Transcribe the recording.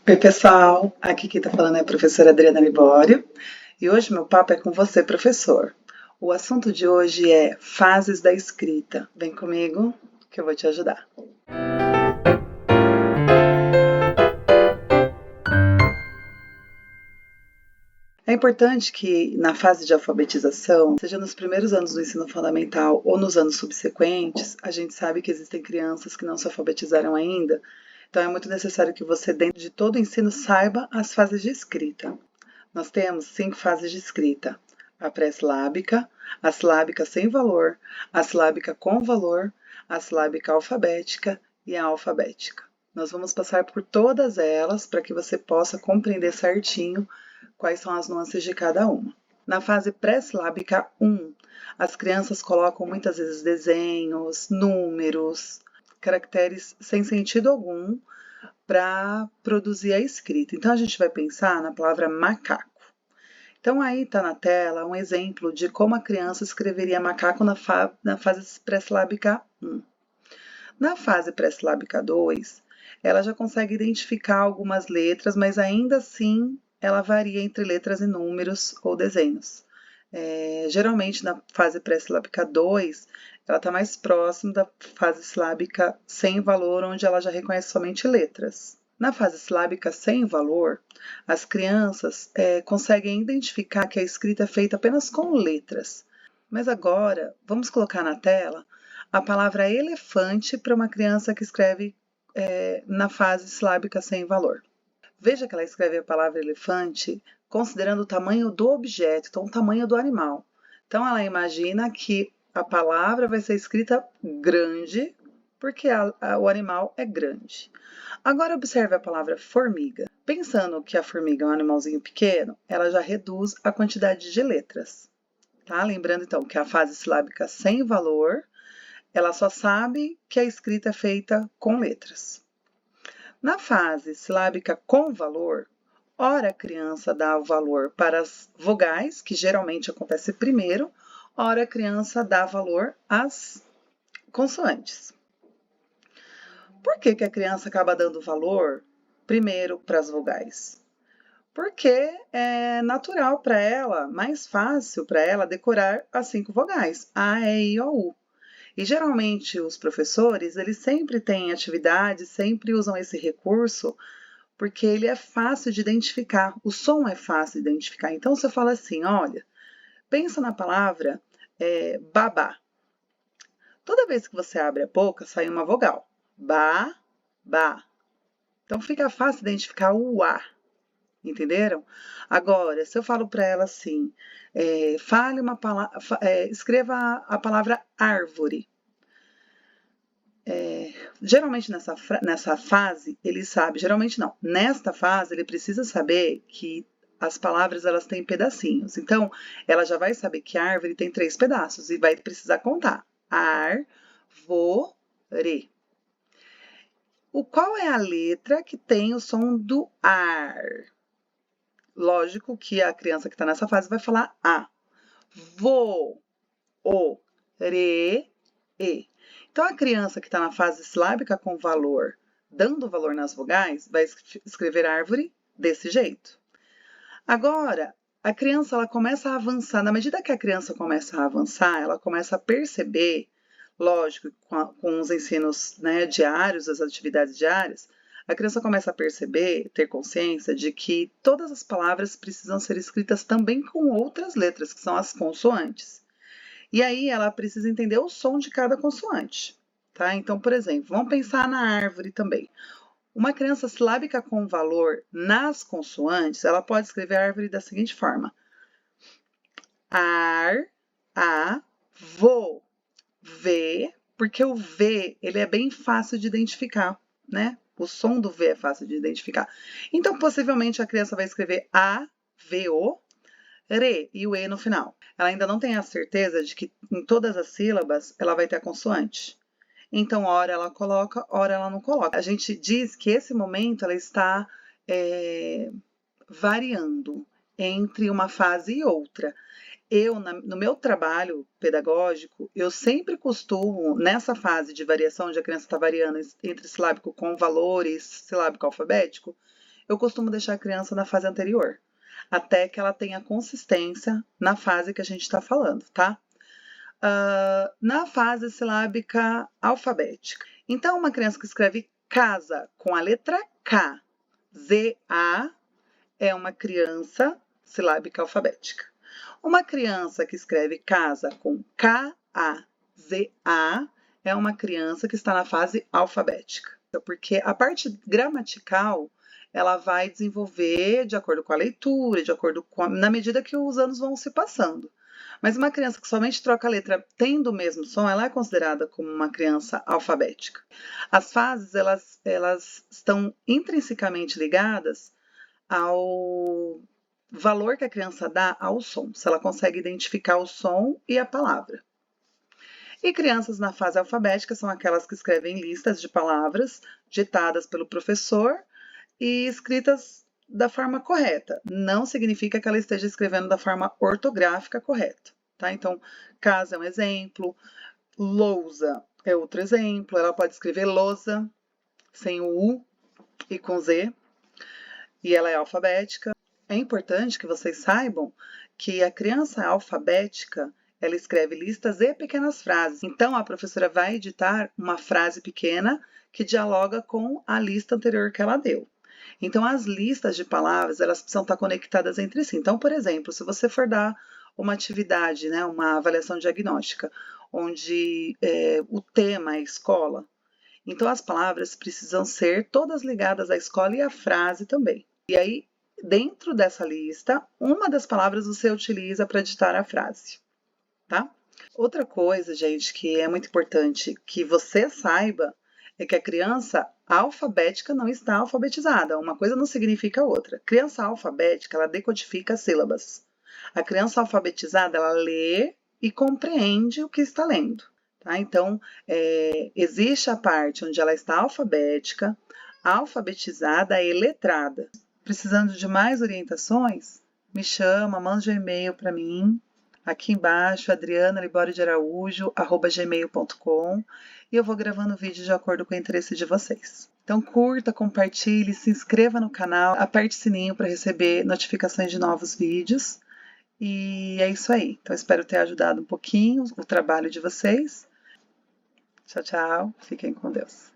Oi, pessoal! Aqui quem está falando é a professora Adriana Libório e hoje meu papo é com você, professor. O assunto de hoje é fases da escrita. Vem comigo que eu vou te ajudar. É importante que na fase de alfabetização, seja nos primeiros anos do ensino fundamental ou nos anos subsequentes, a gente sabe que existem crianças que não se alfabetizaram ainda, então é muito necessário que você, dentro de todo o ensino, saiba as fases de escrita. Nós temos 5 fases de escrita: a pré-silábica, a silábica sem valor, a silábica com valor, a silábica alfabética e a alfabética. Nós vamos passar por todas elas para que você possa compreender certinho quais são as nuances de cada uma. Na fase pré-silábica 1, as crianças colocam muitas vezes desenhos, números, caracteres sem sentido algum para produzir a escrita. Então a gente vai pensar na palavra macaco. Então aí está na tela um exemplo de como a criança escreveria macaco na fase pré-silábica 1. Na fase pré-silábica 2, ela já consegue identificar algumas letras, mas ainda assim ela varia entre letras e números ou desenhos. Geralmente na fase pré-silábica 2, ela está mais próxima da fase silábica sem valor, onde ela já reconhece somente letras. Na fase silábica sem valor, as crianças conseguem identificar que a escrita é feita apenas com letras. Mas agora, vamos colocar na tela a palavra elefante para uma criança que escreve na fase silábica sem valor. Veja que ela escreve a palavra elefante considerando o tamanho do objeto, então o tamanho do animal. Então ela imagina que a palavra vai ser escrita grande, porque o animal é grande. Agora observe a palavra formiga. Pensando que a formiga é um animalzinho pequeno, ela já reduz a quantidade de letras. Tá? Lembrando então que a fase silábica sem valor, ela só sabe que a escrita é feita com letras. Na fase silábica com valor, ora a criança dá o valor para as vogais, que geralmente acontece primeiro, ora a criança dá valor às consoantes. Por que a criança acaba dando valor primeiro para as vogais? Porque é natural para ela, mais fácil para ela decorar as 5 vogais, A, E, I, O, U. E geralmente os professores, eles sempre têm atividade, sempre usam esse recurso, porque ele é fácil de identificar, o som é fácil de identificar. Então você fala assim, olha, pensa na palavra babá. Toda vez que você abre a boca, sai uma vogal. Ba, ba. Então fica fácil identificar o A. Entenderam? Agora, se eu falo para ela assim, fale uma palavra, escreva a palavra árvore. Geralmente nessa fase ele sabe, geralmente não, nesta fase ele precisa saber que as palavras elas têm pedacinhos. Então, ela já vai saber que árvore tem 3 pedaços e vai precisar contar. Ar-vo-re. Qual é a letra que tem o som do ar? Lógico que a criança que está nessa fase vai falar A. Vo, o, re, e. Então, a criança que está na fase silábica com valor, dando valor nas vogais, vai escrever árvore desse jeito. Agora, a criança ela começa a avançar. Na medida que a criança começa a avançar, ela começa a perceber, lógico, com os ensinos diários, as atividades diárias, a criança começa a perceber, ter consciência de que todas as palavras precisam ser escritas também com outras letras, que são as consoantes. E aí ela precisa entender o som de cada consoante, tá? Então, por exemplo, vamos pensar na árvore também. Uma criança silábica com valor nas consoantes, ela pode escrever a árvore da seguinte forma: ar, a, vo, v, porque o V ele é bem fácil de identificar, né? O som do V é fácil de identificar. Então, possivelmente, a criança vai escrever A, V, O, re e o E no final. Ela ainda não tem a certeza de que em todas as sílabas ela vai ter a consoante. Então, ora ela coloca, ora ela não coloca. A gente diz que esse momento ela está variando entre uma fase e outra. No meu trabalho pedagógico, eu sempre costumo, nessa fase de variação, onde a criança está variando entre silábico com valores, silábico alfabético, eu costumo deixar a criança na fase anterior, até que ela tenha consistência na fase que a gente está falando, tá? Na fase silábica alfabética. Então, uma criança que escreve casa com a letra K, Z-A, é uma criança silábica alfabética. Uma criança que escreve casa com K-A-Z-A é uma criança que está na fase alfabética, porque a parte gramatical ela vai desenvolver de acordo com a leitura, na medida que os anos vão se passando. Mas uma criança que somente troca a letra tendo o mesmo som, ela é considerada como uma criança alfabética. As fases, elas estão intrinsecamente ligadas ao valor que a criança dá ao som, se ela consegue identificar o som e a palavra. E crianças na fase alfabética são aquelas que escrevem listas de palavras ditadas pelo professor e escritas da forma correta. Não significa que ela esteja escrevendo da forma ortográfica correta, tá? Então, casa é um exemplo, lousa é outro exemplo. Ela pode escrever lousa sem o U e com Z, e ela é alfabética. É importante que vocês saibam que a criança alfabética, ela escreve listas e pequenas frases. Então, a professora vai editar uma frase pequena que dialoga com a lista anterior que ela deu. Então, as listas de palavras, elas precisam estar conectadas entre si. Então, por exemplo, se você for dar uma atividade, né, uma avaliação diagnóstica, onde o tema é escola, então as palavras precisam ser todas ligadas à escola e à frase também. E aí, dentro dessa lista, uma das palavras você utiliza para ditar a frase, tá? Outra coisa, gente, que é muito importante que você saiba é que a criança alfabética não está alfabetizada. Uma coisa não significa outra. Criança alfabética, ela decodifica sílabas. A criança alfabetizada, ela lê e compreende o que está lendo. Tá? Então, existe a parte onde ela está alfabética, alfabetizada e letrada. Precisando de mais orientações? Me chama, manda um e-mail para mim. Aqui embaixo, adrianaliborio.de araújo@gmail.com, e eu vou gravando vídeo de acordo com o interesse de vocês. Então curta, compartilhe, se inscreva no canal, aperte o sininho para receber notificações de novos vídeos. E é isso aí. Então espero ter ajudado um pouquinho o trabalho de vocês. Tchau, tchau. Fiquem com Deus.